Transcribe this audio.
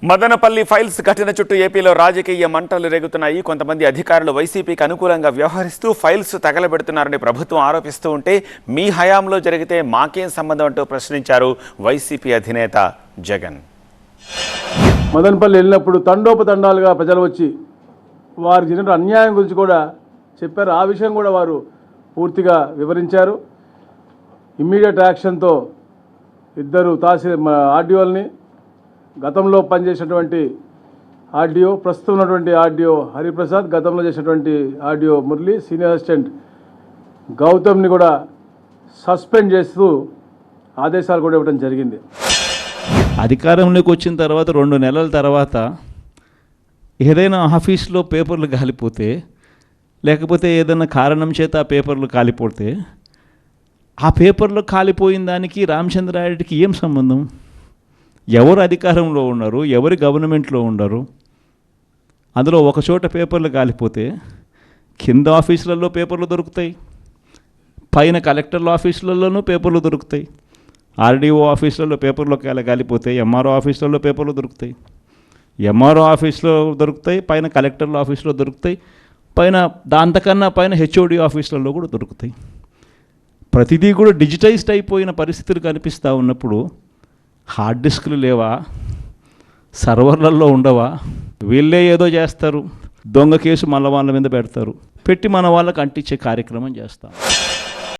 Madanapalle files ఘటన చుట్టూ ఏపీలో రాజకీయ మంటలు రేగుతున్నాయి. కొంతమంది అధికారులు వైసీపీకి అనుకూలంగా వ్యవహరిస్తూ ఫైల్స్ తగలబెడుతున్నారని ప్రభుత్వం ఆరోపిస్తూ ఉంటే మీ హయాంలో జరిగితే మాకేం సంబంధం అంటూ ప్రశ్నించారు వైసీపీ అధినేత జగన్. మదనపల్లి వెళ్ళినప్పుడు తండోపతండాలుగా ప్రజలు వచ్చి వారు జరిగిన అన్యాయం గురించి కూడా చెప్పారు. ఆ విషయం కూడా వారు పూర్తిగా వివరించారు. ఇమ్మీడియట్ యాక్షన్తో ఇద్దరు ఆర్డీఓల్ని, గతంలో పనిచేసినటువంటి ఆర్డీఓ, ప్రస్తుతం ఉన్నటువంటి ఆర్డీఓ హరిప్రసాద్, గతంలో చేసినటువంటి ఆర్డీఓ మురళి, సీనియర్ అసిస్టెంట్ గౌతమ్ని కూడా సస్పెండ్ చేస్తూ ఆదేశాలు కూడా ఇవ్వడం జరిగింది. అధికారంలోకి వచ్చిన తర్వాత 2 నెలల తర్వాత ఏదైనా ఆఫీస్లో పేపర్లు కాలిపోతే, లేకపోతే ఏదైనా కారణం చేత ఆ పేపర్లు కాలిపోతే, ఆ పేపర్లు కాలిపోయిన దానికి రామచంద్రారెడ్డికి ఏం సంబంధం? ఎవరు అధికారంలో ఉన్నారు, ఎవరి గవర్నమెంట్లో ఉన్నారు? అందులో ఒక చోట పేపర్లు కాలిపోతే కింద ఆఫీసులలో పేపర్లు దొరుకుతాయి, పైన కలెక్టర్ల ఆఫీసులలోనూ పేపర్లు దొరుకుతాయి, ఆర్డీఓ ఆఫీసులలో పేపర్లు కాలిపోతే ఎంఆర్ఓ ఆఫీసులలో పేపర్లు దొరుకుతాయి, ఎంఆర్ఓ ఆఫీస్లో దొరుకుతాయి, పైన కలెక్టర్ల ఆఫీసులో దొరుకుతాయి, దాంతకన్నా పైన హెచ్ఓడి ఆఫీసులలో కూడా దొరుకుతాయి. ప్రతిదీ కూడా డిజిటైజ్డ్ అయిపోయిన పరిస్థితులు కనిపిస్తూ ఉన్నప్పుడు హార్డ్ డిస్క్లు లేవా, సర్వర్లలో ఉండవా? వీళ్ళే ఏదో చేస్తారు, దొంగ కేసు మళ్ళీ వాళ్ళ మీద పెడతారు, పెట్టి మన వాళ్ళకి అంటించే కార్యక్రమం చేస్తాం.